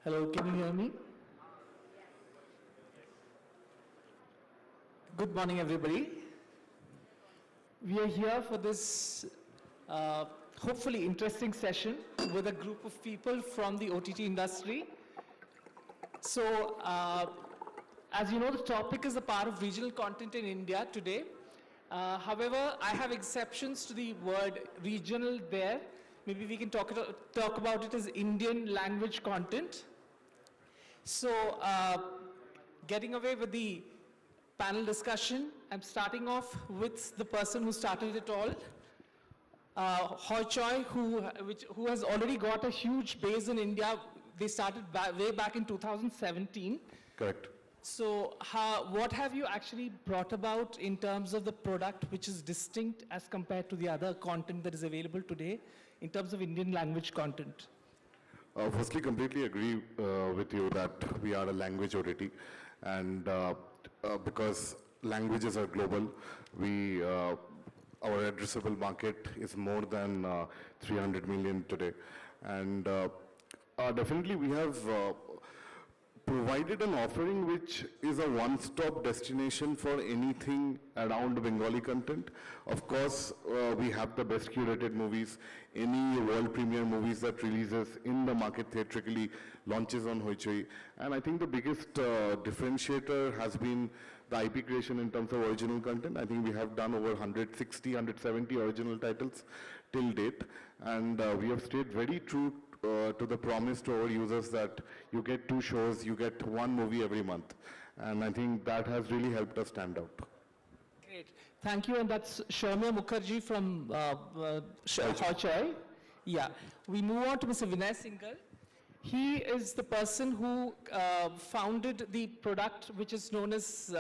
Hello, can you hear me? Good morning, everybody. We are here for this hopefully interesting session with a group of people from the OTT industry. So, as you know, the topic is a part of regional content in India today. However, I have exceptions to the word regional there. Maybe we can talk about it as Indian language content. So, getting away with the panel discussion, I'm starting off with the person who started it all, Hoichoi, who has already got a huge base in India. They started way back in 2017. Correct. So what have you actually brought about in terms of the product which is distinct as compared to the other content that is available today in terms of Indian language content? Firstly, completely agree with you that we are a language OTT, and because languages are global, our addressable market is more than 300 million today, and definitely we have provided an offering which is a one-stop destination for anything around Bengali content. Of course, we have the best curated movies. Any world premiere movies that releases in the market theatrically launches on Hoichoi. And I think the biggest differentiator has been the IP creation in terms of original content. I think we have done over 160, 170 original titles till date. And we have stayed very true to the promise to our users that you get 2 shows, you get 1 movie every month. And I think that has really helped us stand out. Great. Thank you. And that's Soumya Mukherjee from Hoichoi. Yeah. We move on to Mr. Vinay Singhal. He is the person who founded the product which is known as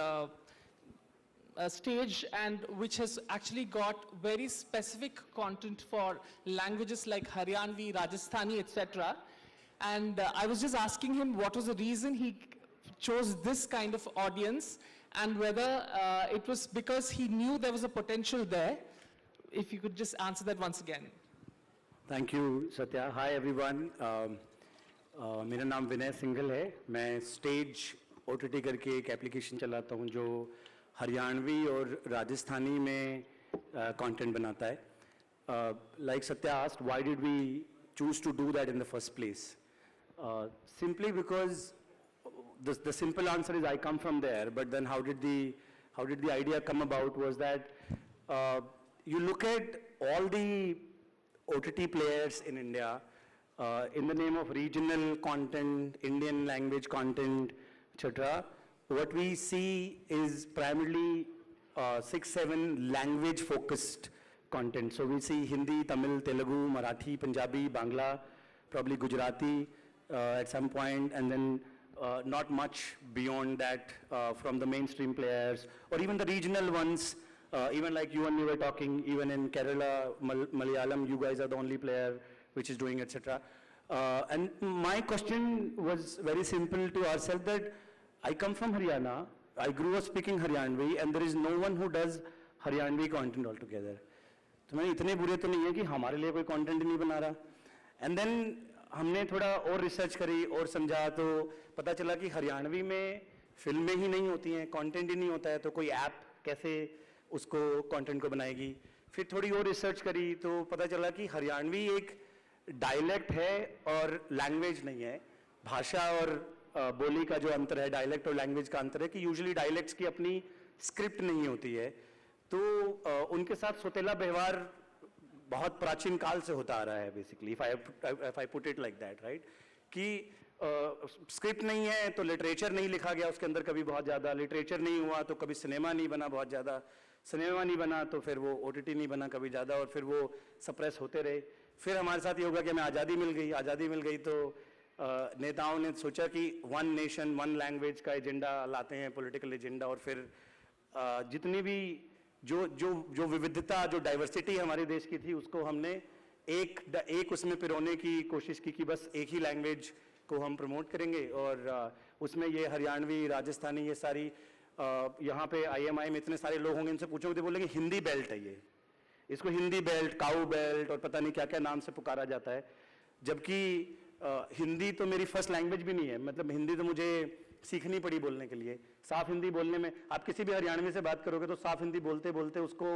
Stage, and which has actually got very specific content for languages like Haryanvi, Rajasthani, etc. And I was just asking him what was the reason he chose this kind of audience, and whether it was because he knew there was a potential there. If you could just answer that once again. Thank you, Satya. Hi, everyone. मेरा नाम विनय सिंघल है. मैं stage OTT करके एक application चलाता हूँ जो हरियाणवी और राजस्थानी में कंटेंट बनाता है. Like Satya asked, why did we choose to do that in the first place? Simply because the simple answer is I come from there. But then how did the idea come about was that you look at all the OTT players in India in the name of regional content, Indian language content, etc. What we see is primarily 6-7 language focused content. So we see Hindi, Tamil, Telugu, Marathi, Punjabi, Bangla, probably Gujarati at some point, and then not much beyond that from the mainstream players, or even the regional ones, even like you and me were talking, even in Kerala, Malayalam, you guys are the only player which is doing, etc. And my question was very simple to ourselves, that I come from Haryana, I grew up speaking Haryanvi, and there is no one who does Haryanvi content altogether. तो मैं इतने बुरे तो नहीं है कि हमारे लिए कोई कंटेंट नहीं बना रहा. एंड देन हमने थोड़ा और रिसर्च करी और समझा, तो पता चला कि हरियाणवी में फिल्में ही नहीं होती हैं, कंटेंट ही नहीं होता है, तो कोई ऐप कैसे उसको कंटेंट को बनाएगी. फिर थोड़ी और रिसर्च करी तो पता चला कि हरियाणवी एक डायलेक्ट है और लैंग्वेज नहीं है. भाषा और बोली का जो अंतर है, डायलेक्ट और लैंग्वेज का अंतर है कि यूजुअली डायलेक्ट्स की अपनी स्क्रिप्ट नहीं होती है, तो उनके साथ सौतेला व्यवहार बहुत प्राचीन काल से होता आ रहा है. Basically if I put it like that, right, कि स्क्रिप्ट नहीं है तो लिटरेचर नहीं लिखा गया उसके अंदर कभी बहुत ज़्यादा, लिटरेचर नहीं हुआ तो कभी सिनेमा नहीं बना बहुत ज़्यादा, सिनेमा नहीं बना तो फिर वो OTT नहीं बना कभी ज़्यादा, और फिर वो सप्रेस होते रहे. फिर हमारे साथ ये होगा कि हमें आज़ादी मिल गई तो नेताओं ने सोचा कि 1 नेशन 1 लैंग्वेज का एजेंडा लाते हैं, पॉलिटिकल एजेंडा, और फिर जितनी भी जो विविधता, जो डाइवर्सिटी हमारे देश की थी, उसको हमने एक उसमें पिरोने की कोशिश की कि बस एक ही लैंग्वेज को हम प्रमोट करेंगे. और उसमें ये हरियाणवी, राजस्थानी, ये सारी यहाँ पे IMI में इतने सारे लोग होंगे, इनसे पूछोगे तो बोलेंगे हिंदी बेल्ट है ये, इसको हिंदी बेल्ट, काऊ बेल्ट और पता नहीं क्या क्या नाम से पुकारा जाता है. जबकि हिंदी तो मेरी फर्स्ट लैंग्वेज भी नहीं है, मतलब हिंदी तो मुझे सीखनी पड़ी बोलने के लिए। साफ हिंदी बोलने में आप किसी भी हरियाणवी से बात करोगे तो साफ हिंदी बोलते बोलते उसको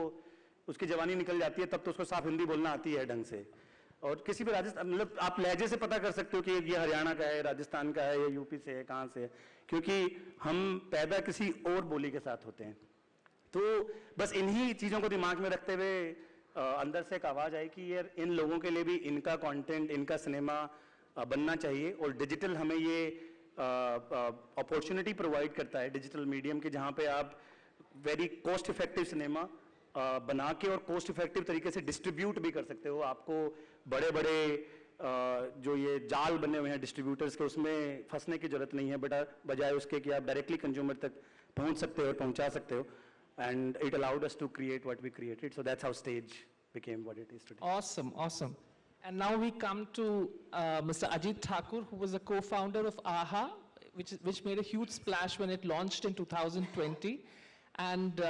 उसकी जवानी निकल जाती है, तब तो उसको साफ हिंदी बोलना आती है ढंग से। और किसी भी राजस्थान, मतलब आप लहजे से पता कर सकते हो कि ये हरियाणा का है, राजस्थान का है, या यूपी से है, कहाँ से है, क्योंकि हम पैदा किसी और बोली के साथ होते हैं। तो बस इन्हीं चीज़ों को दिमाग में रखते हुए अंदर से एक आवाज़ आई कि यार इन लोगों के लिए भी इनका कंटेंट, इनका सिनेमा बनना चाहिए। और डिजिटल हमें ये अपॉर्चुनिटी प्रोवाइड करता है, डिजिटल मीडियम के, जहाँ पे आप वेरी कॉस्ट इफेक्टिव सिनेमा बना के और कॉस्ट इफेक्टिव तरीके से डिस्ट्रीब्यूट भी कर सकते हो। आपको बड़े बड़े जो ये जाल बने हुए हैं डिस्ट्रीब्यूटर्स के, उसमें फंसने की जरूरत नहीं है, बजाय उसके कि आप डायरेक्टली कंज्यूमर तक पहुंच सकते हो और पहुंचा सकते हो। And it allowed us to create what we created. So that's how stage became what it is today. Awesome, awesome. And now we come to Mr. Ajit Thakur, who was a co-founder of AHA, which made a huge splash when it launched in 2020. And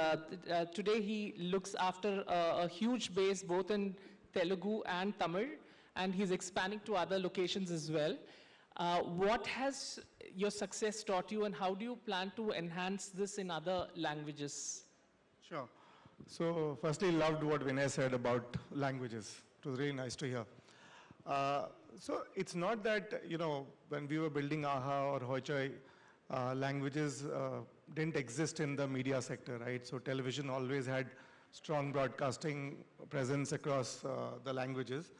today he looks after a huge base both in Telugu and Tamil, and he's expanding to other locations as well. What has your success taught you, and how do you plan to enhance this in other languages? Sure. So firstly, loved what Vinay said about languages. It was really nice to hear. So it's not that, when we were building AHA or Hoichoi, languages didn't exist in the media sector, right? So television always had strong broadcasting presence across the languages.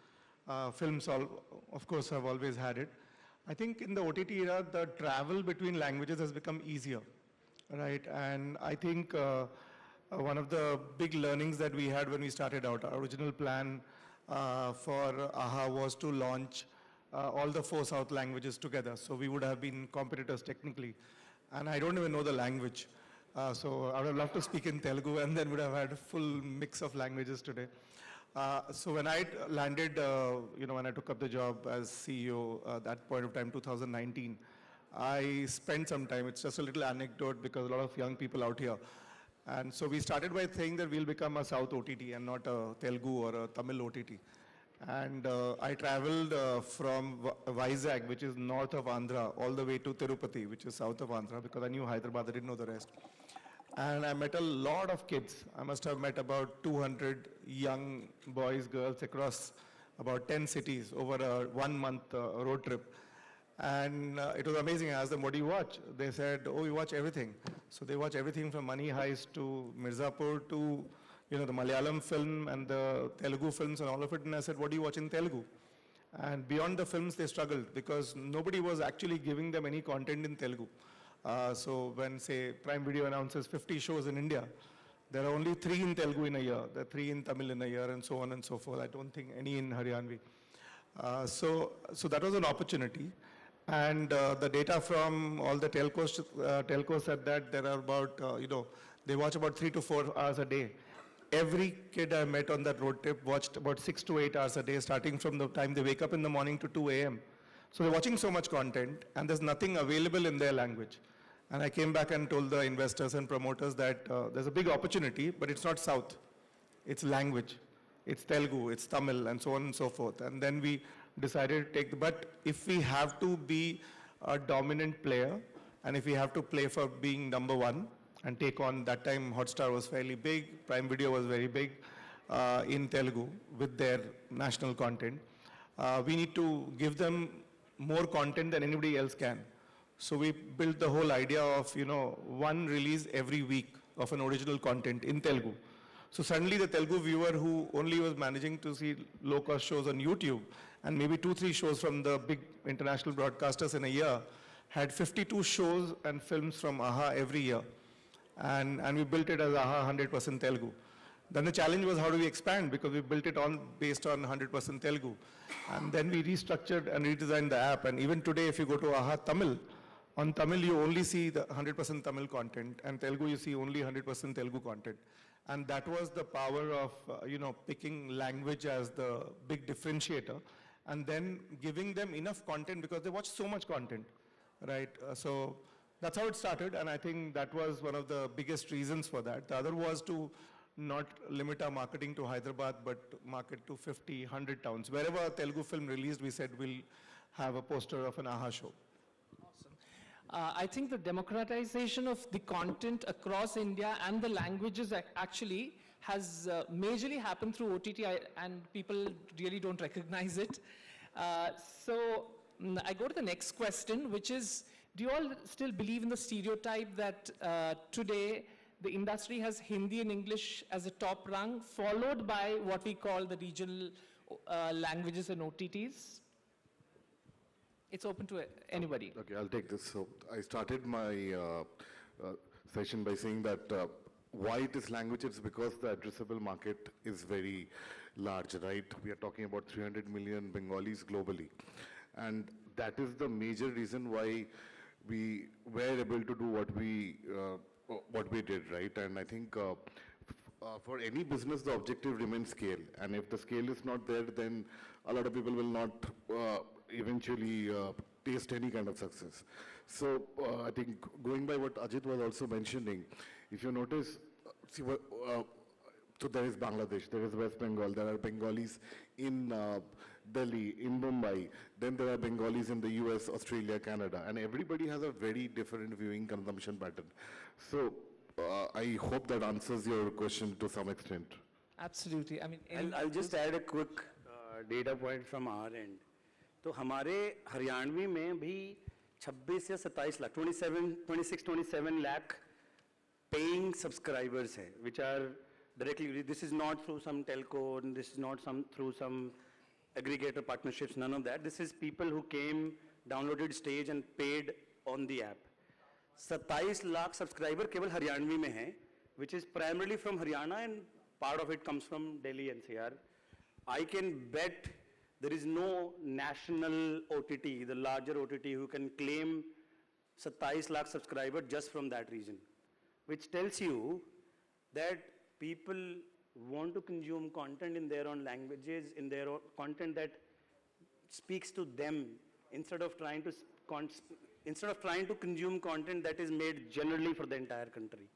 Films, of course, have always had it. I think in the OTT era, the travel between languages has become easier, right? And I think one of the big learnings that we had when we started out, our original plan for AHA was to launch all the 4 South languages together. So we would have been competitors technically. And I don't even know the language. So I would have loved to speak in Telugu and then would have had a full mix of languages today. So when I landed, when I took up the job as CEO, that point of time, 2019, I spent some time, it's just a little anecdote because a lot of young people out here. And so we started by saying that we'll become a South OTT and not a Telugu or a Tamil OTT. And I traveled from Vizag, which is north of Andhra, all the way to Tirupati, which is south of Andhra, because I knew Hyderabad, I didn't know the rest. And I met a lot of kids. I must have met about 200 young boys, girls across about 10 cities over a 1-month road trip. And it was amazing. I asked them, what do you watch? They said, oh, we watch everything. So they watch everything from Money Heist to Mirzapur to, the Malayalam film and the Telugu films and all of it. And I said, what do you watch in Telugu? And beyond the films, they struggled because nobody was actually giving them any content in Telugu. So when, say, Prime Video announces 50 shows in India, there are only 3 in Telugu in a year. There are 3 in Tamil in a year and so on and so forth. I don't think any in Haryanvi. So that was an opportunity. And the data from all the telcos said that there are about, they watch about 3 to 4 hours a day. Every kid I met on that road trip watched about 6 to 8 hours a day, starting from the time they wake up in the morning to 2 a.m. So they're watching so much content, and there's nothing available in their language. And I came back and told the investors and promoters that there's a big opportunity, but it's not South. It's language. It's Telugu, it's Tamil, and so on and so forth. And then we decided to take but if we have to be a dominant player, and if we have to play for being number 1 and take on, that time Hotstar was fairly big, Prime Video was very big in Telugu with their national content. We need to give them more content than anybody else can. So we built the whole idea of, 1 release every week of an original content in Telugu. So suddenly the Telugu viewer who only was managing to see low-cost shows on YouTube and maybe 2-3 shows from the big international broadcasters in a year had 52 shows and films from AHA every year. And we built it as AHA 100% Telugu. Then the challenge was how do we expand, because we built it based on 100% Telugu. And then we restructured and redesigned the app. And even today, if you go to AHA Tamil, on Tamil you only see the 100% Tamil content, and Telugu you see only 100% Telugu content. And that was the power of, picking language as the big differentiator, and then giving them enough content because they watch so much content, right? So that's how it started, and I think that was one of the biggest reasons for that. The other was to not limit our marketing to Hyderabad, but market to 50, 100 towns. Wherever a Telugu film released, we said we'll have a poster of an AHA show. I think the democratization of the content across India and the languages actually has majorly happened through OTT, and people really don't recognize it. I go to the next question, which is, do you all still believe in the stereotype that today the industry has Hindi and English as a top rung, followed by what we call the regional languages and OTTs? It's open to anybody. Okay, I'll take this. So I started my session by saying that why it is languages, because the addressable market is very large, right? We are talking about 300 million Bengalis globally. And that is the major reason why we were able to do what we did, right? And I think for any business, the objective remains scale. And if the scale is not there, then a lot of people will not eventually taste any kind of success. So I think going by what Ajit was also mentioning, if you notice, so there is Bangladesh, there is West Bengal, there are Bengalis in Delhi, in Mumbai, then there are Bengalis in the US, Australia, Canada, and everybody has a very different viewing consumption pattern. So I hope that answers your question to some extent. Absolutely. I mean, I'll just add a quick data point from our end. तो हमारे हरियाणवी में भी 26 या 27 lakh 26-27 lakh paying subscribers हैं, which are directly, this is not through some telco, and this is not through some aggregator partnerships, none of that. This is people who came, downloaded stage and paid on the app. 27 lakh subscriber केवल हरियाणवी में हैं, which is primarily from Haryana, and part of it comes from Delhi NCR. I can bet there is no national OTT, the larger OTT, who can claim 27 lakh subscriber just from that region, which tells you that people want to consume content in their own languages, in their own content that speaks to them, instead of trying to consume content that is made generally for the entire country.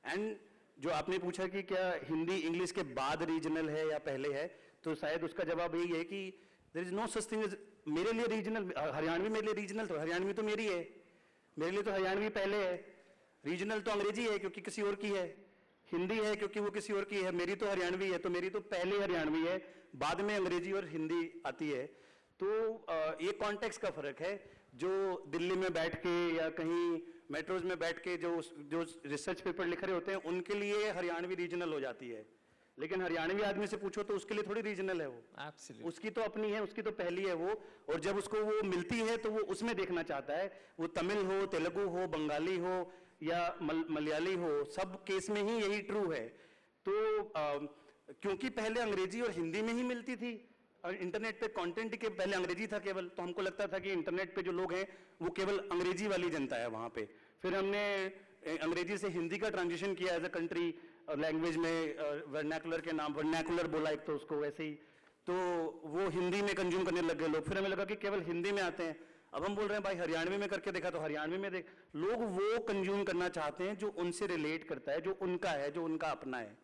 And जो आपने पूछा कि क्या Hindi English के बाद regional है या पहले है, तो शायद उसका जवाब यही है कि there is no such thing as मेरे लिए रीजनल, हरियाणवी मेरे लिए रीजनल, तो हरियाणवी तो मेरी है, मेरे लिए तो हरियाणवी पहले है, रीजनल तो अंग्रेजी है क्योंकि किसी और की है, हिंदी है क्योंकि वो किसी और की है, मेरी तो हरियाणवी है, तो मेरी तो पहले हरियाणवी है, बाद में अंग्रेजी और हिंदी आती है. तो ये कॉन्टेक्स्ट का फर्क है. जो दिल्ली में बैठ के या कहीं मेट्रोज में बैठ के जो रिसर्च पेपर लिख रहे होते हैं, उनके लिए हरियाणवी रीजनल हो जाती है, लेकिन हरियाणवी आदमी से पूछो तो उसके लिए थोड़ी रीजनल है वो. Absolutely. उसकी तो अपनी है, उसकी तो पहली है वो, और जब उसको वो मिलती है तो वो उसमें देखना चाहता है, वो तमिल हो, तेलुगु हो, बंगाली हो या मलयाली हो, सब केस में ही यही ट्रू है. तो क्योंकि पहले अंग्रेजी और हिंदी में ही मिलती थी, इंटरनेट पे कंटेंट के पहले अंग्रेजी था केवल, तो हमको लगता था कि इंटरनेट पे जो लोग हैं वो केवल अंग्रेजी वाली जनता है वहाँ पे. फिर हमने अंग्रेजी से हिंदी का ट्रांजिशन किया एज अ कंट्री लैंग्वेज में, वर्नाकुलर के नाम, वर्नाकुलर बोला एक तो उसको वैसे ही, तो वो हिंदी में कंज्यूम करने लग गए लोग. फिर हमें लगा कि केवल हिंदी में आते हैं, अब हम बोल रहे हैं भाई हरियाणवी में करके देखा, तो हरियाणवी में देख, लोग वो कंज्यूम करना चाहते हैं जो उनसे रिलेट करता है, जो उनका है, जो उनका अपना है,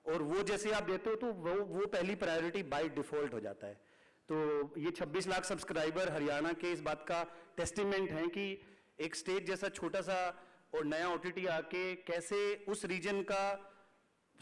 और वो जैसे आप देते हो तो वो पहली प्रायोरिटी बाय डिफॉल्ट हो जाता है. तो ये 26 लाख सब्सक्राइबर हरियाणा के इस बात का टेस्टिमेंट है कि एक स्टेट जैसा छोटा सा और नया ओटीटी आके कैसे उस रीजन का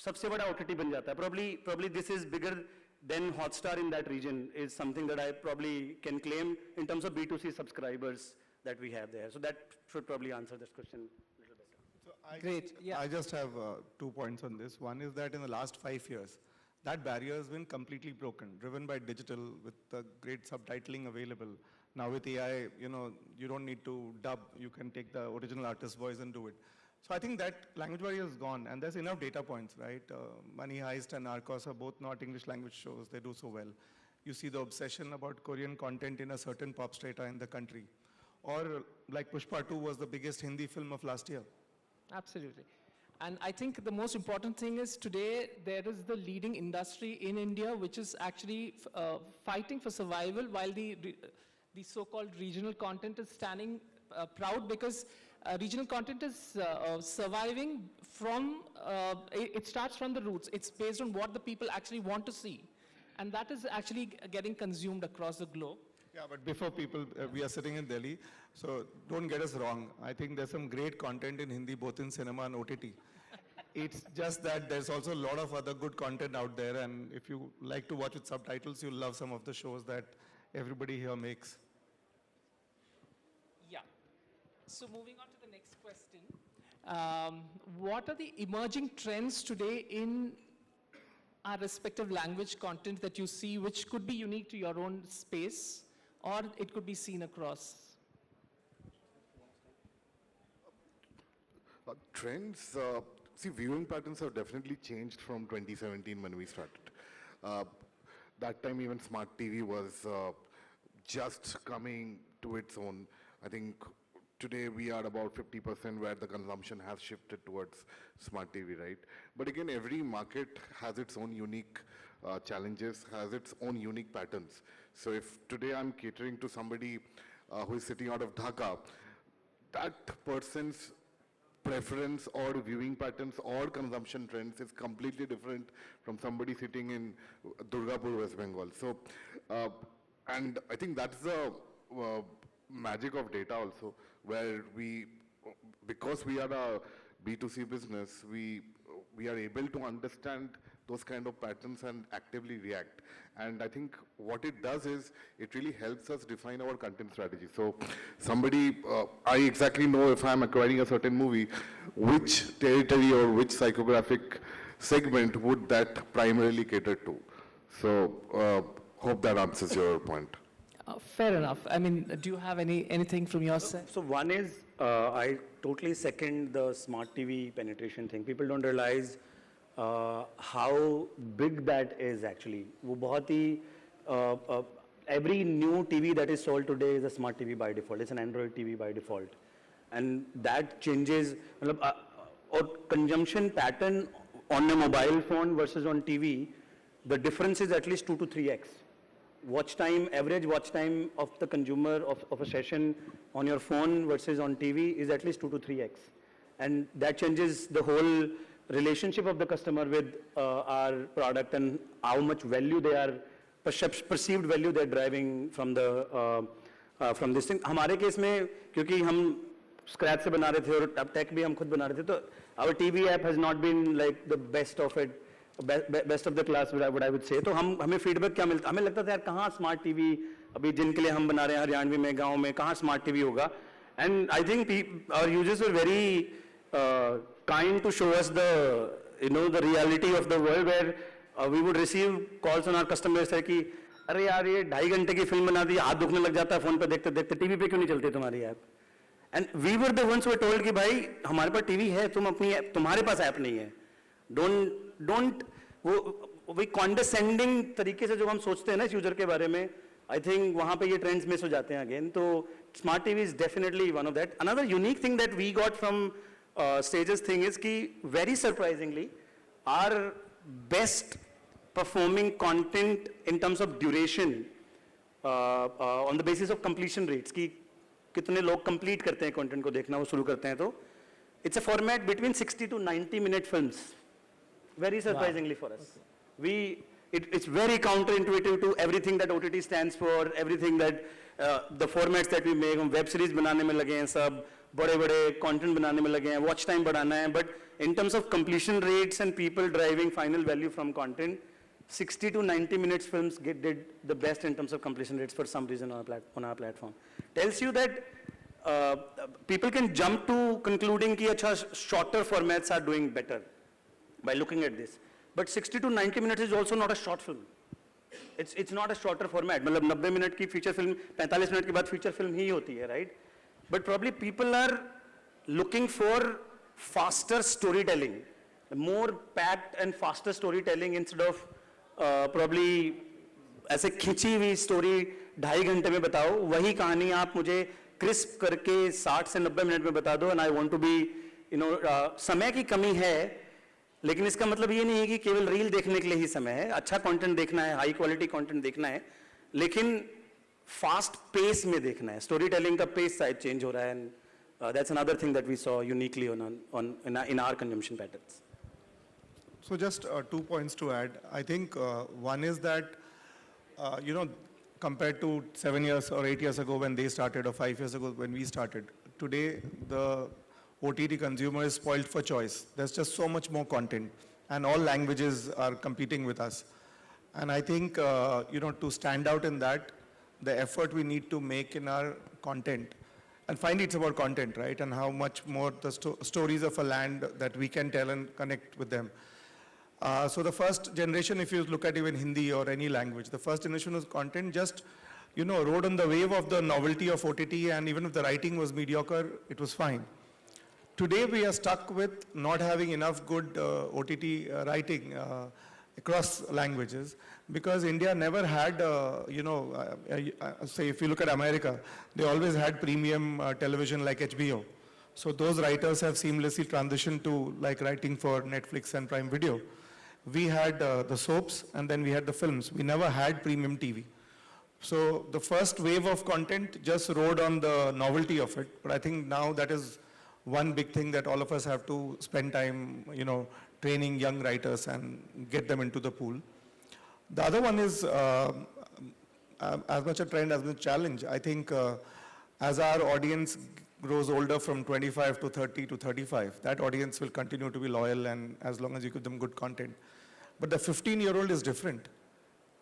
सबसे बड़ा ओटीटी बन जाता है. probably this is bigger than Hotstar in that region is something that I probably can claim in terms of B2C subscribers that we have there. So that should probably answer this question a little better. Great. Yeah. I just have 2 points on this. One is that in the last 5 years, that barrier has been completely broken, driven by digital with the great subtitling available. Now with AI, you don't need to dub. You can take the original artist's voice and do it. So I think that language barrier is gone, and there's enough data points, right? Money Heist and Narcos are both not English language shows. They do so well. You see the obsession about Korean content in a certain pop strata in the country. Or like Pushpa 2 was the biggest Hindi film of last year. Absolutely. And I think the most important thing is today there is the leading industry in India which is actually fighting for survival, while the so-called regional content is standing proud, because regional content is surviving from, it starts from the roots. It's based on what the people actually want to see. And that is actually getting consumed across the globe. Yeah, but before people, we are sitting in Delhi, so don't get us wrong. I think there's some great content in Hindi, both in cinema and OTT. It's just that there's also a lot of other good content out there, and if you like to watch with subtitles, you'll love some of the shows that everybody here makes. Yeah. So moving on to the next question. What are the emerging trends today in our respective language content that you see, which could be unique to your own space, or it could be seen across? Trends, see, viewing patterns have definitely changed from 2017 when we started. That time even smart TV was just coming to its own. I think today we are about 50% where the consumption has shifted towards smart TV, right? But again, every market has its own unique challenges, has its own unique patterns. So if today I'm catering to somebody who is sitting out of Dhaka, that person's preference or viewing patterns or consumption trends is completely different from somebody sitting in Durgapur, West Bengal. So, and I think that's the magic of data also, where because we are a B2C business, we are able to understand those kind of patterns and actively react. And I think what it does is, it really helps us define our content strategy. So somebody, I exactly know if I'm acquiring a certain movie, which territory or which psychographic segment would that primarily cater to. So hope that answers your point. Fair enough. I mean, do you have anything from your side? So one is, I totally second the smart TV penetration thing. People don't realize how big that is actually. वो बहुत ही, every new TV that is sold today is a smart TV by default. It's an Android TV by default. And that changes, or consumption pattern on a mobile phone versus on TV, the difference is at least 2 to 3x. Watch time, average watch time of the consumer of a session on your phone versus on TV is at least 2 to 3x. And that changes the whole relationship of the customer with our product and how much value they are, perceived value they're driving from this thing. हमारे case में, क्योंकि हम scratch से बना रहे थे और अब tech भी हम खुद बना रहे थे, तो our TV app has not been like the best of it, best of the class, what I would say. तो हमें feedback क्या मिलता, हमें लगता था यार कहाँ smart TV अभी जिनके लिए हम बना रहे हैं हरियाणवी में गांव में कहाँ smart TV होगा. And I think our users were very kind to show us the reality of the world, where we would receive calls on our customers say कि अरे यार ये 2.5 घंटे की फिल्म बना दी, हाथ दुखने लग जाता है फोन पे देखते देखते, टीवी पे क्यों नहीं चलती तुम्हारी app. And we were the ones who were told कि भाई हमारे पास टीवी है, तुम्हारे पास ऐप नहीं है. Don't वो condescending तरीके से जो हम सोचते हैं ना इस यूजर के बारे में, I think वहाँ पे ये trends miss हो जाते हैं again. तो smart TV is definitely one of that. Another unique thing that we got from Stages thing is कि very surprisingly, our best performing content in terms of duration on the basis of completion rates, कि कितने लोग complete करते हैं content को देखना वो शुरू करते हैं, तो it's a format between 60 to 90 minute films. Very surprisingly for us. It's very counterintuitive to everything that OTT stands for, everything that the formats that we make. हम web series बनाने में लगे हैं सब, बड़े-बड़े content बनाने में लगे हैं, watch time बढ़ाना है, but in terms of completion rates and people driving final value from content, 60 to 90 minutes films did the best in terms of completion rates for some reason on our platform. Tells you that people can jump to concluding कि अच्छा shorter formats are doing better by looking at this. But 60 to 90 minutes is also not a short film. It's not a shorter format. मतलब 90 minute की feature film, 45 minute के बाद feature film ही होती है, right? But probably people are looking for faster storytelling, more packed and faster storytelling instead of probably ऐसे खिंची हुई story 2.5 घंटे में बताओ, वही कहानी आप मुझे crisp करके 60 से 90 मिनट में बता दो, and I want to be, समय की कमी है, लेकिन इसका मतलब ये नहीं है कि केवल रील देखने के लिए ही समय है, अच्छा कंटेंट देखना है, हाई क्वालिटी कंटेंट देखना है, लेकिन फास्ट पेस में देखना है. स्टोरी टेलिंग का पेस शायद चेंज हो रहा है, and that's another thing that we saw uniquely in our consumption patterns. So just 2 points to add. I think one is that, compared to 7 years or 8 years ago when they started, or 5 years ago when we started. Today, the OTT consumer is spoiled for choice. There's just so much more content, and all languages are competing with us. And I think, to stand out in that, the effort we need to make in our content, and finally it's about content, right? And how much more the stories of a land that we can tell and connect with them. So the first generation, if you look at even Hindi or any language, the first generation of content just, rode on the wave of the novelty of OTT, and even if the writing was mediocre, it was fine. Today we are stuck with not having enough good OTT writing across languages, because India never had, say if you look at America, they always had premium television like HBO. So those writers have seamlessly transitioned to like writing for Netflix and Prime Video. We had the soaps, and then we had the films. We never had premium TV. So the first wave of content just rode on the novelty of it, but I think now that is one big thing that all of us have to spend time, training young writers and get them into the pool. The other one is as much a trend as a challenge. I think as our audience grows older from 25 to 30 to 35, that audience will continue to be loyal, and as long as you give them good content. But the 15-year-old is different.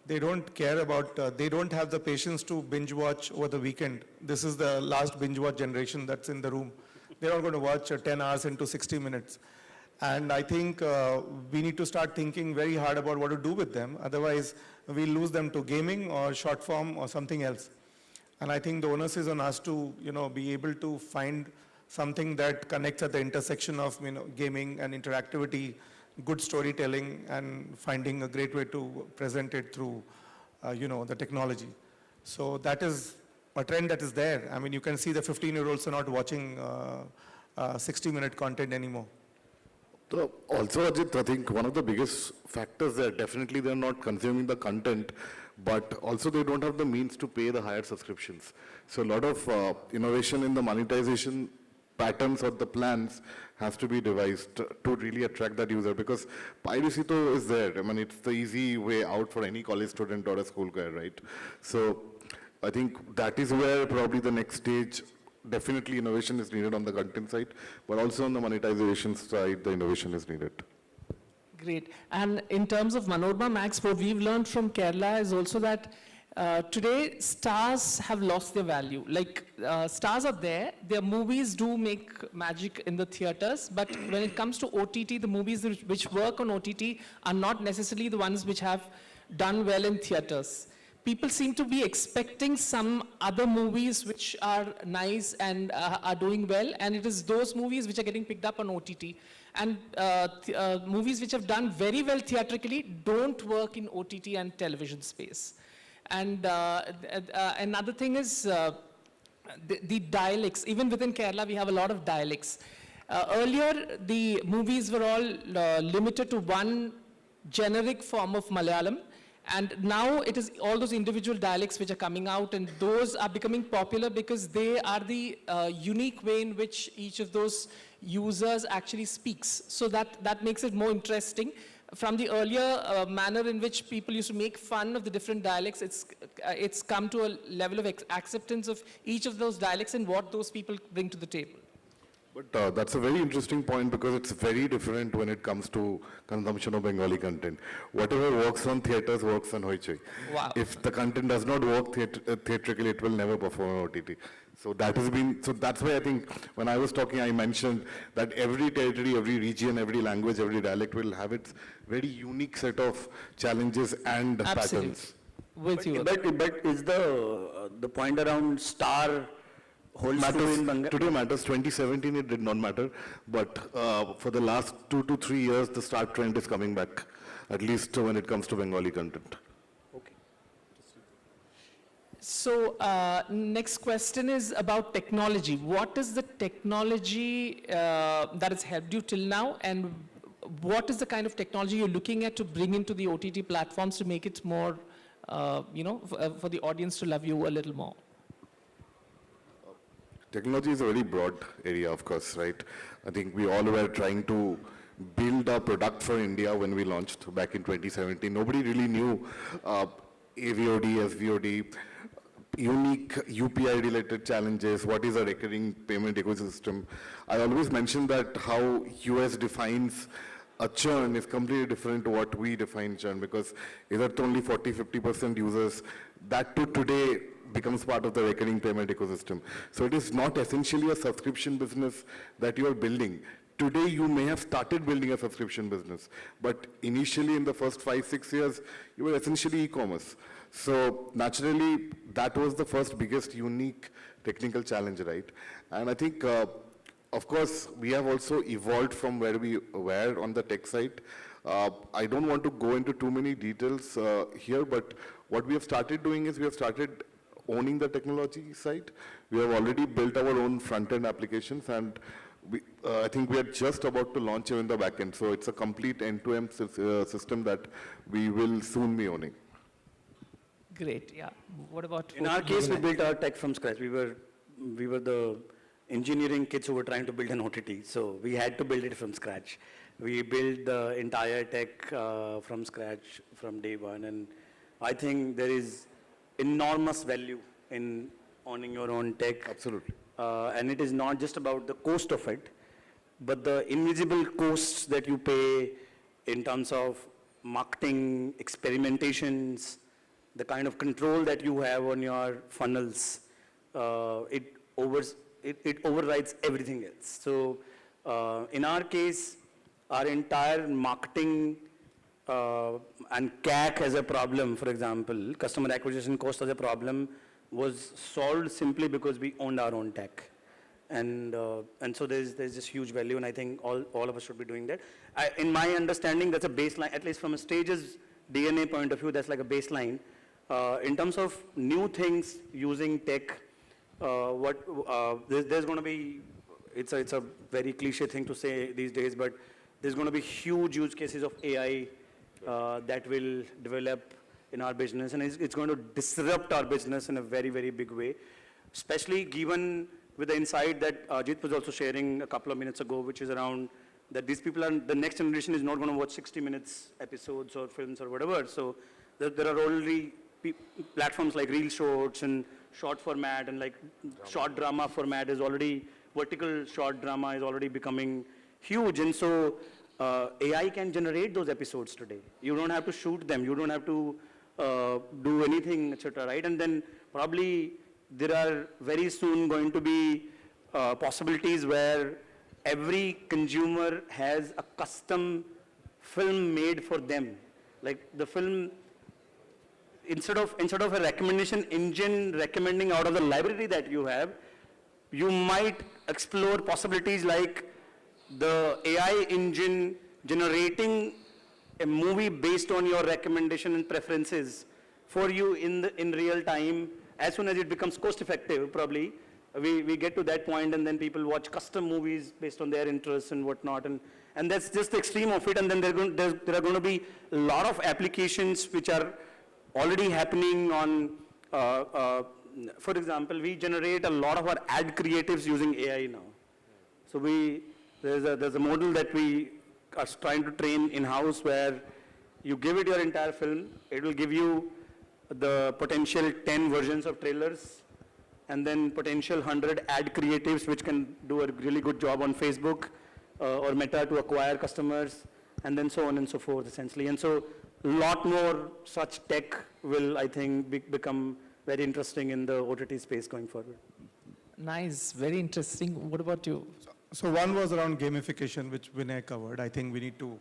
They don't care about, they don't have the patience to binge watch over the weekend. This is the last binge watch generation that's in the room. They're not going to watch 10 hours into 60 minutes. And I think we need to start thinking very hard about what to do with them. Otherwise, we lose them to gaming or short form or something else. And I think the onus is on us to, be able to find something that connects at the intersection of, gaming and interactivity, good storytelling, and finding a great way to present it through, the technology. So that is a trend that is there. I mean, you can see the 15-year-olds are not watching 60-minute content anymore. So also, Ajit, I think one of the biggest factors there, definitely they're not consuming the content, but also they don't have the means to pay the higher subscriptions. So a lot of innovation in the monetization patterns or the plans has to be devised to really attract that user, because piracy though is there. I mean, it's the easy way out for any college student or a school guy, right? So I think that is where probably the next stage, definitely innovation is needed on the content side, but also on the monetization side, the innovation is needed. Great. And in terms of Manorama Max, what we've learned from Kerala is also that today stars have lost their value. Like stars are there, their movies do make magic in the theaters, but when it comes to OTT, the movies which work on OTT are not necessarily the ones which have done well in theaters. People seem to be expecting some other movies which are nice and are doing well, and it is those movies which are getting picked up on OTT. And movies which have done very well theatrically don't work in OTT and television space. And another thing is the dialects. Even within Kerala, we have a lot of dialects. Earlier, the movies were all limited to one generic form of Malayalam. And now it is all those individual dialects which are coming out, and those are becoming popular because they are the unique way in which each of those users actually speaks. So that makes it more interesting. From the earlier manner in which people used to make fun of the different dialects, it's come to a level of acceptance of each of those dialects and what those people bring to the table. But that's a very interesting point, because it's very different when it comes to consumption of Bengali content. Whatever works on theaters works on Hoichoi. Wow. If the content does not work theatrically, it will never perform on OTT. So that has been, so that's why I think when I was talking, I mentioned that every territory, every region, every language, every dialect will have its very unique set of challenges and patterns. With you. But is the point around star holds Matters, true in today matters. 2017 it did not matter, but for the last 2 to 3 years the star trend is coming back, at least when it comes to Bengali content. Okay. So next question is about technology. What is the technology that has helped you till now, and what is the kind of technology you're looking at to bring into the OTT platforms to make it more, for the audience to love you a little more? Technology is a very broad area, of course, right? I think we all were trying to build a product for India when we launched back in 2017. Nobody really knew AVOD, SVOD, unique UPI-related challenges, what is a recurring payment ecosystem. I always mention that how US defines a churn is completely different to what we define churn, because either only 40-50% users, that too today becomes part of the recurring payment ecosystem. So it is not essentially a subscription business that you are building. Today you may have started building a subscription business, but initially in the first 5-6 years, you were essentially e-commerce. So naturally, that was the first biggest unique technical challenge, right? And I think, of course, we have also evolved from where we were on the tech side. I don't want to go into too many details here, but what we have started doing is we have started owning the technology side. We have already built our own front-end applications, and I think we are just about to launch even the back-end. So it's a complete end-to-end system that we will soon be owning. Great, yeah. What about... In our case, we built our tech from scratch. We were the engineering kids who were trying to build an OTT, so we had to build it from scratch. We built the entire tech from scratch from day one, and I think there is enormous value in owning your own tech. Absolutely. And it is not just about the cost of it, but the invisible costs that you pay in terms of marketing, experimentations, the kind of control that you have on your funnels. It overrides everything else. So in our case, our entire marketing and CAC as a problem, for example, customer acquisition cost as a problem, was solved simply because we owned our own tech. And so there's this huge value, and I think all of us should be doing that. In my understanding, that's a baseline, at least from a Stage's DNA point of view, that's like a baseline. In terms of new things using tech, there's going to be, it's a very cliche thing to say these days, but there's going to be huge use cases of AI that will develop in our business, and it's going to disrupt our business in a very, very big way, especially given with the insight that Ajit was also sharing a couple of minutes ago, which is around that these people the next generation is not going to watch 60 minutes episodes or films or whatever. So there are already platforms like Reel Shorts and short format and like short drama format is already, vertical short drama is already becoming huge. And so AI can generate those episodes today. You don't have to shoot them. You don't have to do anything, etc., right? And then probably there are very soon going to be possibilities where every consumer has a custom film made for them. Like the film, instead of a recommendation engine recommending out of the library that you have, you might explore possibilities like the AI engine generating a movie based on your recommendation and preferences for you in real time. As soon as it becomes cost effective, probably, we get to that point, and then people watch custom movies based on their interests and whatnot, and that's just the extreme of it. And then there are going to be a lot of applications which are already happening on, for example, we generate a lot of our ad creatives using AI now. So there's a model that we are trying to train in-house where you give it your entire film, it will give you the potential 10 versions of trailers, and then potential 100 ad creatives which can do a really good job on Facebook or Meta to acquire customers, and then so on and so forth, essentially. And so a lot more such tech will, I think, become very interesting in the OTT space going forward. Nice, very interesting. What about you? So one was around gamification, which Vinay covered. I think we need to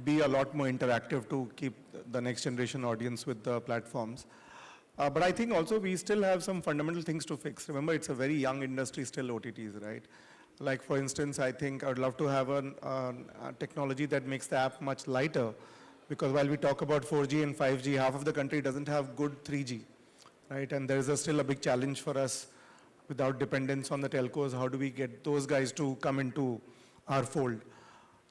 be a lot more interactive to keep the next generation audience with the platforms. But I think also we still have some fundamental things to fix. Remember, it's a very young industry still, OTTs, right? Like for instance, I think I would love to have a technology that makes the app much lighter, because while we talk about 4G and 5G, half of the country doesn't have good 3G, right? And there is still a big challenge for us without dependence on the telcos. How do we get those guys to come into our fold?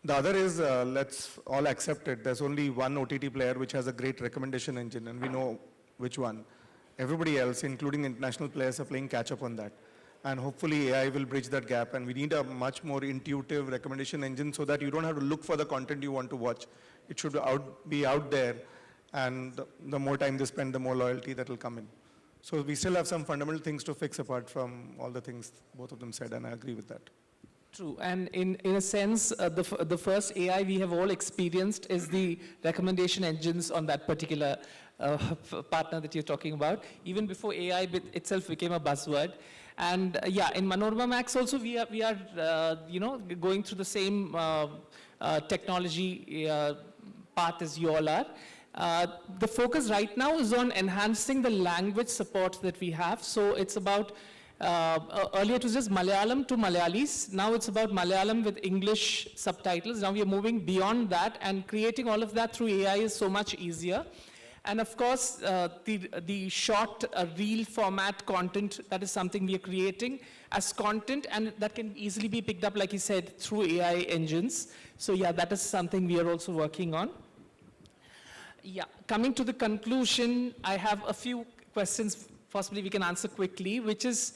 The other is, let's all accept it. There's only one OTT player which has a great recommendation engine, and we know which one. Everybody else, including international players, are playing catch up on that. And hopefully AI will bridge that gap, and we need a much more intuitive recommendation engine so that you don't have to look for the content you want to watch. It should be out there, And the more time they spend, the more loyalty that will come in. So we still have some fundamental things to fix apart from all the things both of them said, and I agree with that. True, and in a sense, the first AI we have all experienced is the recommendation engines on that particular partner that you're talking about, even before AI itself became a buzzword. And yeah, in Manorama Max also we are going through the same technology path as you all are. The focus right now is on enhancing the language support that we have. So it's about, earlier it was just Malayalam to Malayalis. Now it's about Malayalam with English subtitles. Now we are moving beyond that, and creating all of that through AI is so much easier. And of course, the short reel format content, that is something we are creating as content, and that can easily be picked up, like you said, through AI engines. So yeah, that is something we are also working on. Yeah, coming to the conclusion, I have a few questions possibly we can answer quickly, which is,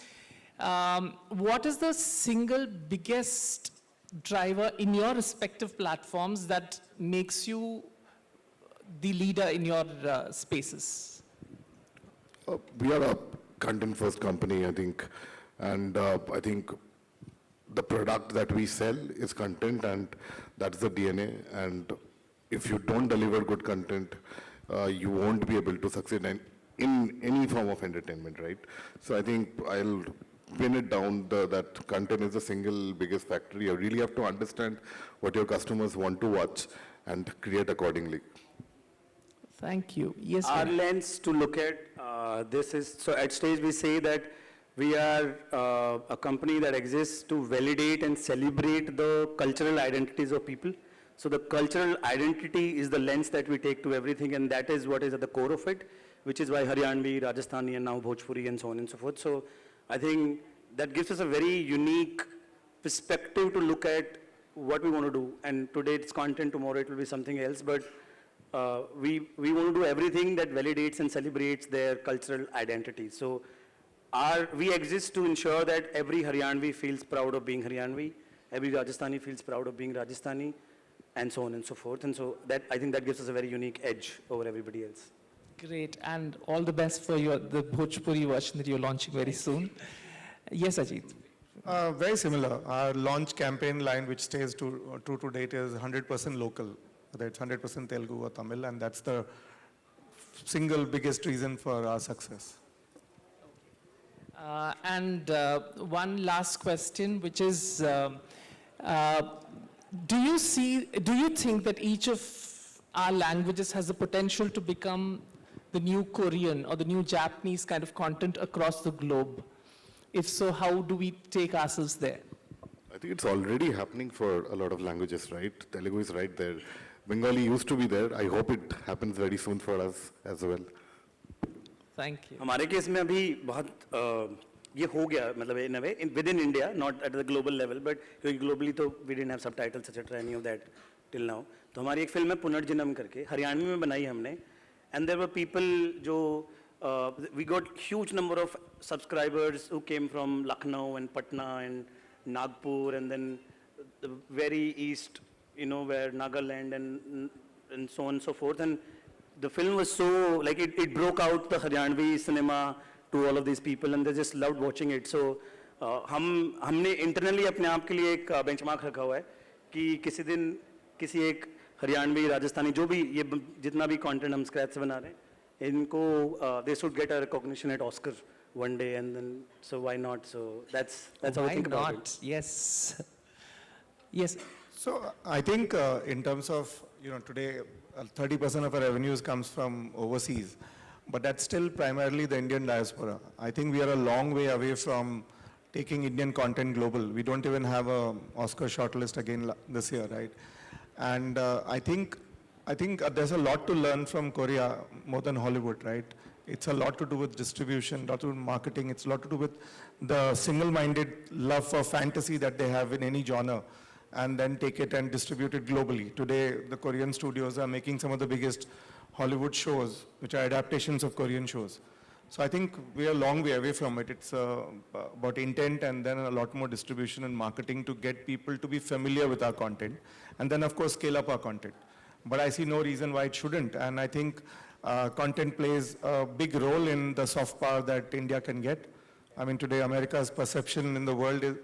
what is the single biggest driver in your respective platforms that makes you the leader in your spaces? We are a content-first company, I think, and I think the product that we sell is content, and that's the DNA. And if you don't deliver good content, you won't be able to succeed in any form of entertainment, right? So I think I'll pin it down that content is the single biggest factor. You really have to understand what your customers want to watch and create accordingly. Thank you. Yes, Our Vinay. lens to look at this is, so at Stage we say that we are a company that exists to validate and celebrate the cultural identities of people. So the cultural identity is the lens that we take to everything, and that is what is at the core of it, which is why Haryanvi, Rajasthani, and now Bhojpuri, and so on and so forth. So I think that gives us a very unique perspective to look at what we want to do. And today it's content, tomorrow it will be something else, but we want to do everything that validates and celebrates their cultural identity. So we exist to ensure that every Haryanvi feels proud of being Haryanvi, every Rajasthani feels proud of being Rajasthani, and so on and so forth. And so that, I think that gives us a very unique edge over everybody else. Great, and all the best for the Bhojpuri version that you're launching very soon. Yes, Ajit. Very similar. Our launch campaign line, which stays true to date, is 100% local. Whether it's 100% Telugu or Tamil, and that's the single biggest reason for our success. And one last question, which is, do you think that each of our languages has the potential to become the new Korean or the new Japanese kind of content across the globe? If so, how do we take ourselves there? I think it's already happening for a lot of languages, right? Telugu is right there. Bengali used to be there. I hope it happens very soon for us as well. Thank you. हमारे case में अभी बहुत ये हो गया, मतलब in a way within India, not at the global level, but क्योंकि globally तो we didn't have subtitles etc. any of that till now. तो हमारी एक फिल्म है पुनर्जन्म करके हरियाणवी में बनाई हमने, and there were people जो we got huge number of subscribers who came from Lucknow and Patna and Nagpur, and then the very east, you know, where Nagaland and so on and so forth. And the film was so, like it broke out the Haryanvi cinema to all of these people, and they just loved watching it. So हमने internally अपने आप के लिए एक benchmark रखा हुआ है कि किसी दिन किसी एक हरियाणवी राजस्थानी जो भी ये जितना भी content हम scratch से बना रहे हैं इनको they should get a recognition at Oscar one day, and then so why not? So that's how I think about it. Yes. Yes. So I think in terms of, today 30% of our revenues comes from overseas, but that's still primarily the Indian diaspora. I think we are a long way away from taking Indian content global. We don't even have a Oscar shortlist again this year, right? And I think there's a lot to learn from Korea more than Hollywood, right? It's a lot to do with distribution, a lot to do with marketing. It's a lot to do with the single-minded love for fantasy that they have in any genre, and then take it and distribute it globally. Today, the Korean studios are making some of the biggest Hollywood shows, which are adaptations of Korean shows. So I think we are a long way away from it. It's about intent and then a lot more distribution and marketing to get people to be familiar with our content. And then, of course, scale up our content. But I see no reason why it shouldn't. And I think content plays a big role in the soft power that India can get. I mean, today America's perception in the world, is,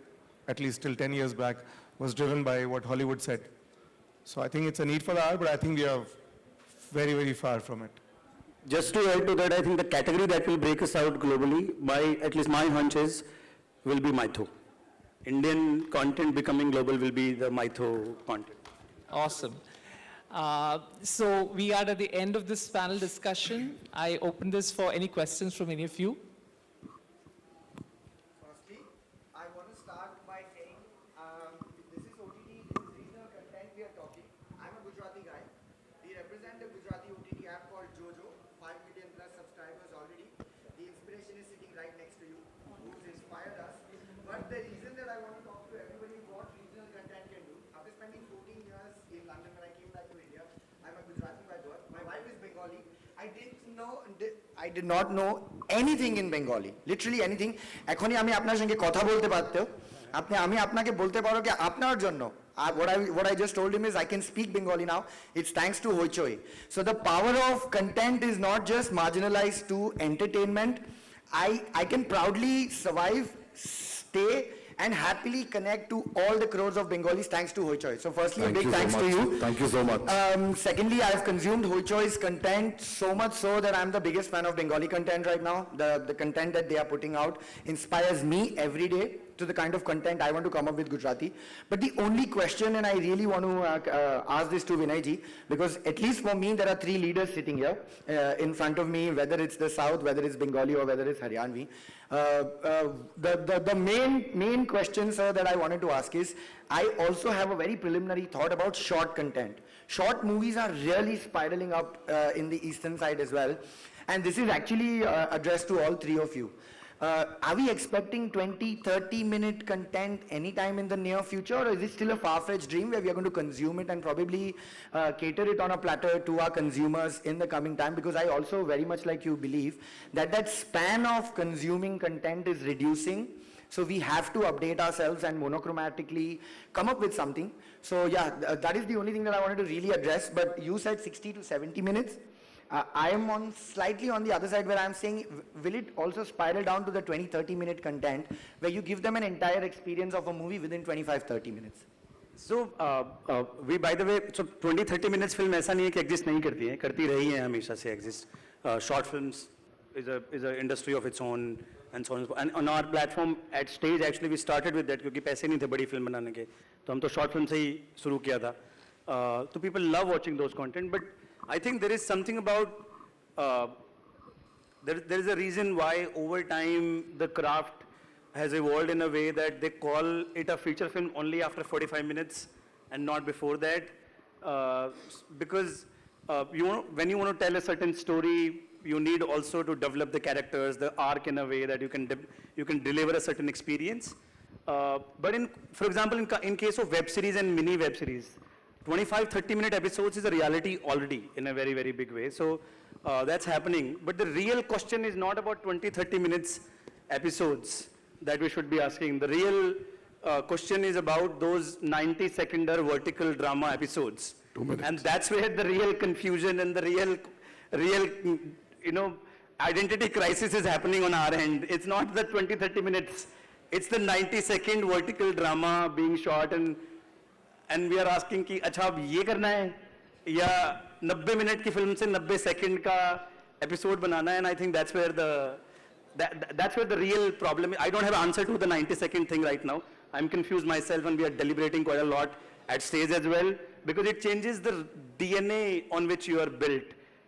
at least till 10 years back, was driven by what Hollywood said. So I think it's a need for the hour, but I think we are very, very far from it. Just to add to that, I think the category that will break us out globally, by at least my hunch is, will be mytho. Indian content becoming global will be the mytho content. Awesome. So we are at the end of this panel discussion. I open this for any questions from any of you. Firstly, I want to start by saying this is OTT, this is regional content we are talking. I'm a Gujarati guy. We represent a Gujarati OTT app called Jojo, 5 million plus subscribers already. The inspiration is sitting right next to you, who's inspired us. But the reason that I want to talk to everybody what regional content can do, after spending 14 years in London when I came back to India, I'm a Gujarati by birth. My wife is Bengali. I did not know anything in Bengali. Literally anything. এখনই আমি আপনার সঙ্গে কথা বলতে পারতেও আমি আপনাকে বলতে পারো কি আপনার জন্য what I just told him is I can speak Bengali now. It's thanks to Hoichoi. So the power of content is not just marginalized to entertainment. I can proudly survive, stay and happily connect to all the crores of Bengalis thanks to Hoichoi. So firstly, a big thanks to you. Thank you so much. Secondly, I've consumed Hoichoi's content so much so that I'm the biggest fan of Bengali content right now. The content that they are putting out inspires me every day to the kind of content I want to come up with Gujarati. But the only question, and I really want to ask this to Vinay ji, because at least for me, there are 3 leaders sitting here in front of me, whether it's the South, whether it's Bengali or whether it's Haryanvi. The main question, sir, that I wanted to ask is, I also have a very preliminary thought about short content. Short movies are really spiraling up in the eastern side as well. And this is actually addressed to all 3 of you. Are we expecting 20-30 minute content anytime in the near future, or is it still a far-fetched dream where we are going to consume it and probably cater it on a platter to our consumers in the coming time? Because I also very much like you believe that span of consuming content is reducing. So we have to update ourselves and monochromatically come up with something. So yeah, that is the only thing that I wanted to really address. But you said 60 to 70 minutes. I am slightly on the other side where I'm saying, will it also spiral down to the 20-30 minute content where you give them an entire experience of a movie within 25-30 minutes? So, we by the way, so 20-30 minutes film ऐसा नहीं है कि exist नहीं करती है, करती रही है हमेशा से exist. Short films is a industry of its own and so on. And on our platform at stage actually we started with that क्योंकि पैसे नहीं थे बड़ी film बनाने के, तो हम तो short film से ही शुरू किया था. So people love watching those content, but I think there is something about, there is a reason why over time the craft has evolved in a way that they call it a feature film only after 45 minutes and not before that. Because when you want to tell a certain story, you need also to develop the characters, the arc in a way that you can deliver a certain experience. But for example, in case of web series and mini web series, 25-30 minute episodes is a reality already in a very, very big way. So that's happening. But the real question is not about 20-30 minutes episodes that we should be asking. The real question is about those 90-second vertical drama episodes. 2 minutes. And that's where the real confusion and the real identity crisis is happening on our end. It's not the 20-30 minutes. It's the 90-second vertical drama being shot and we are asking कि अच्छा अब ये करना है या 90 minute की film से 90 second का एपिसोड बनाना है. And I think that's where the real problem is. I don't have an answer to the 90-second thing right now. I'm confused myself and we are deliberating quite a lot at stage as well because it changes the DNA on which you are built.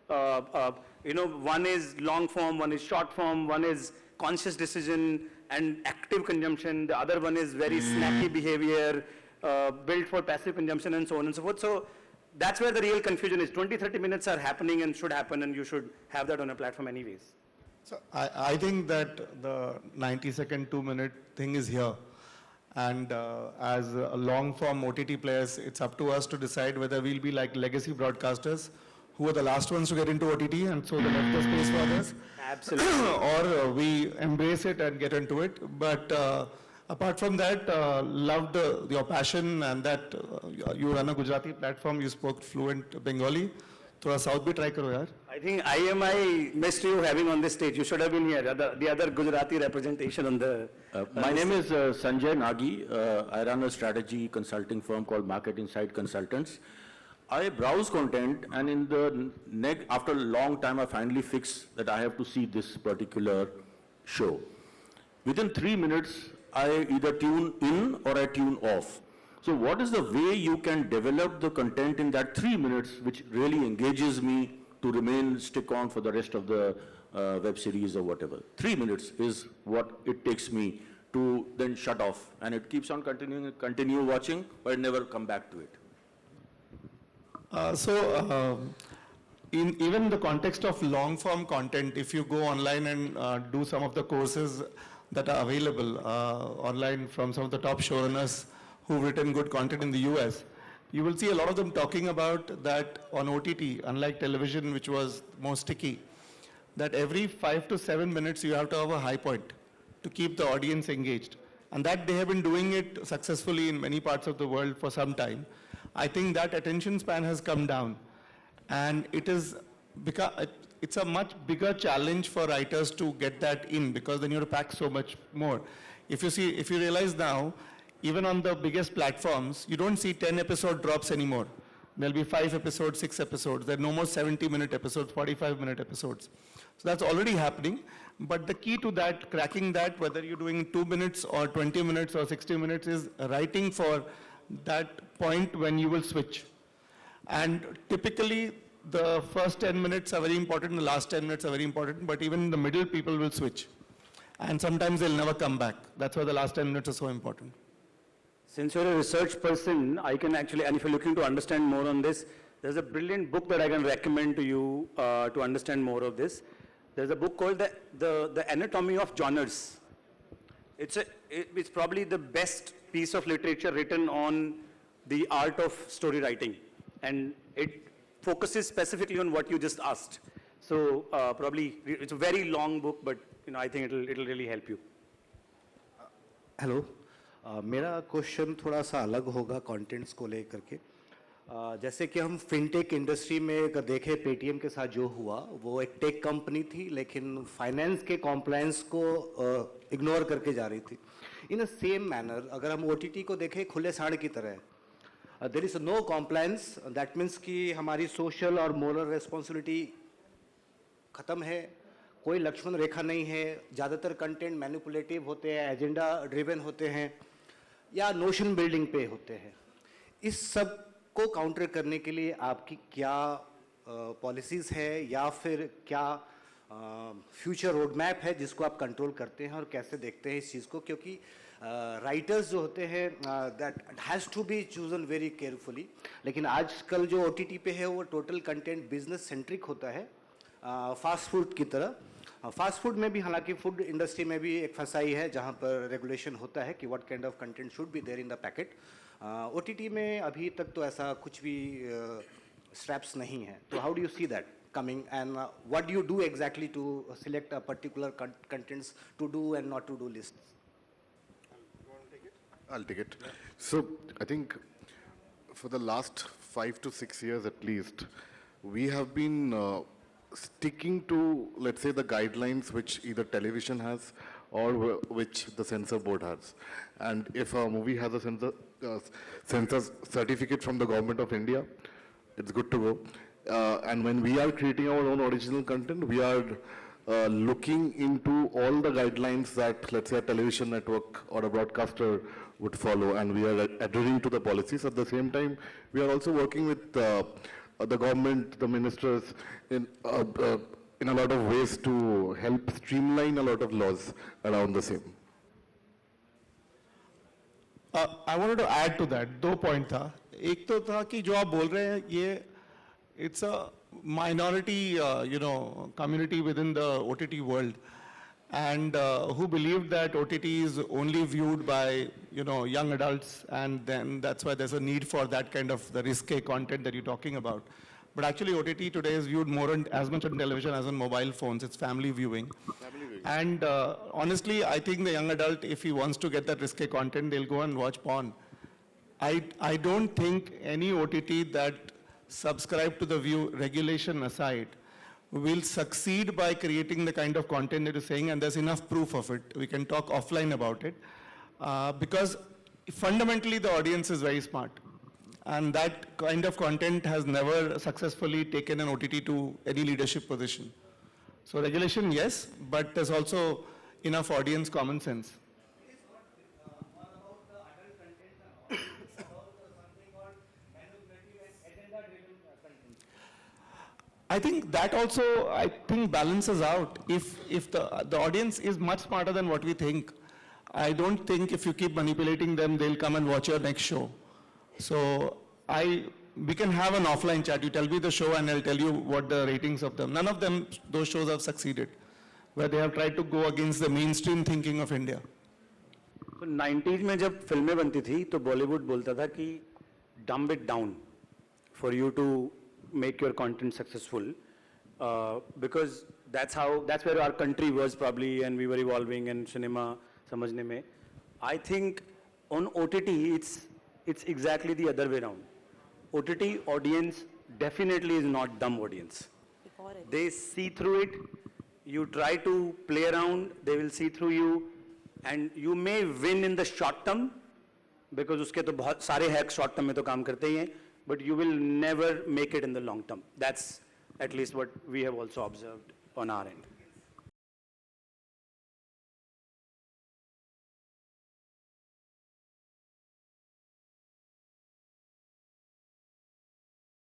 One is long form, one is short form, one is conscious decision and active consumption. The other one is very snacky behavior, built for passive consumption and so on and so forth. So that's where the real confusion is. 20-30 minutes are happening and should happen and you should have that on a platform anyways. So I think that the 90-second, 2-minute thing is here. And as a long-form OTT players, it's up to us to decide whether we'll be like legacy broadcasters who are the last ones to get into OTT and so they left the space for others. Absolutely. Or we embrace it and get into it. But apart from that, loved your passion and that you run a Gujarati platform, you spoke fluent Bengali. थोड़ा south भी try करो यार. I think IMI missed you having on this stage. You should have been here, the other Gujarati representation on the... My name is Sanjay Nagi. I run a strategy consulting firm called Market Insight Consultants. I browse content, and in the after a long time, I finally fixed that I have to see this particular show. Within 3 minutes, I either tune in or I tune off. So what is the way you can develop the content in that 3 minutes which really engages me to remain stick on for the rest of the web series or whatever? 3 minutes is what it takes me to then shut off, and it keeps on continue watching, but I never come back to it. In even the context of long form content, if you go online and do some of the courses that are available online from some of the top showrunners who've written good content in the US, you will see a lot of them talking about that on OTT, unlike television, which was more sticky, that every 5 to 7 minutes you have to have a high point to keep the audience engaged. And that they have been doing it successfully in many parts of the world for some time. I think that attention span has come down. And it's a much bigger challenge for writers to get that in, because then you have to pack so much more. If you realize now, even on the biggest platforms, you don't see 10 episode drops anymore. There'll be 5 episodes, 6 episodes. There are no more 70-minute episodes, 45-minute episodes. So that's already happening. But the key to that, cracking that, whether you're doing 2 minutes or 20 minutes or 60 minutes, is writing for that point when you will switch. And typically, the first 10 minutes are very important, the last 10 minutes are very important, but even in the middle, people will switch. And sometimes they'll never come back. That's why the last 10 minutes are so important. Since you're a research person, I can actually, and if you're looking to understand more on this, there's a brilliant book that I can recommend to you to understand more of this. There's a book called The Anatomy of Genres. It's probably the best piece of literature written on the art of story writing. And it focuses specifically on what you just asked. So probably, it's a very long book, but I think it'll really help you. Hello मेरा question थोड़ा सा अलग होगा contents को लेकर के जैसे कि हम फिनटेक इंडस्ट्री में अगर देखें पेटीएम के साथ जो हुआ वो एक टेक कंपनी थी लेकिन फाइनेंस के कॉम्प्लायंस को इग्नोर करके जा रही थी इन अ सेम मैनर अगर हम ओटीटी को देखें खुले सांड की तरह there is no compliance that means कि हमारी सोशल और मोरल रिस्पॉन्सिबिलिटी ख़त्म है कोई लक्ष्मण रेखा नहीं है ज़्यादातर कंटेंट मैनिपुलेटिव होते हैं एजेंडा ड्रिवन होते हैं या नोशन बिल्डिंग पे होते हैं इस सब को काउंटर करने के लिए आपकी क्या पॉलिसीज़ है या फिर क्या फ्यूचर रोड मैप है जिसको आप कंट्रोल करते हैं और कैसे देखते हैं इस चीज़ को क्योंकि राइटर्स जो होते हैं that has to be chosen very carefully लेकिन आजकल जो ओटीटी पे है वो टोटल कंटेंट बिजनेस सेंट्रिक होता है फास्ट फूड की तरह फास्ट फूड में भी हालांकि फूड इंडस्ट्री में भी एक फंसाई है जहां पर रेगुलेशन होता है कि what kind of content should be there in the packet OTT में अभी तक तो ऐसा कुछ भी स्ट्रैप्स नहीं है तो how do you see that coming and what do you do exactly to select a particular contents to do and not to do lists? I'll take it. So I think for the last 5 to 6 years at least, we have been sticking to, let's say, the guidelines which either television has or which the censor board has. And if a movie has a censor certificate from the government of India, it's good to go. And when we are creating our own original content, we are looking into all the guidelines that, let's say, a television network or a broadcaster would follow, and we are adhering to the policies. At the same time, we are also working with the government, the ministers, in a lot of ways to help streamline a lot of laws around the same. I wanted to add to that, 2 point था एक तो था कि जो आप बोल रहे हैं ये it's a minority community within the OTT world and who believed that OTT is only viewed by young adults and then that's why there's a need for that kind of the risque content that you're talking about but actually OTT today is viewed more as much on television as on mobile phones. It's family viewing. And honestly I think the young adult if he wants to get that risque content they'll go and watch porn. I don't think any OTT that subscribe to the view regulation aside we'll succeed by creating the kind of content that you're saying, and there's enough proof of it. We can talk offline about it. Because fundamentally, the audience is very smart. And that kind of content has never successfully taken an OTT to any leadership position. So regulation, yes, but there's also enough audience common sense. I think that also, I think, balances out. If the audience is much smarter than what we think, I don't think if you keep manipulating them, they'll come and watch your next show. So we can have an offline chat. You tell me the show and I'll tell you what the ratings of them. None of them, those shows have succeeded, where they have tried to go against the mainstream thinking of India. So 90s में जब फिल्में बनती थी तो बॉलीवुड बोलता था कि dumb it down for you to make your content successful, because that's where our country was probably, and we were evolving in cinema समझने में. I think on OTT it's exactly the other way around. OTT audience definitely is not dumb audience. They see through it. You try to play around, they will see through you, and you may win in the short term because उसके तो बहुत सारे hacks short term में तो काम करते ही हैं, but you will never make it in the long term. That's at least what we have also observed on our end.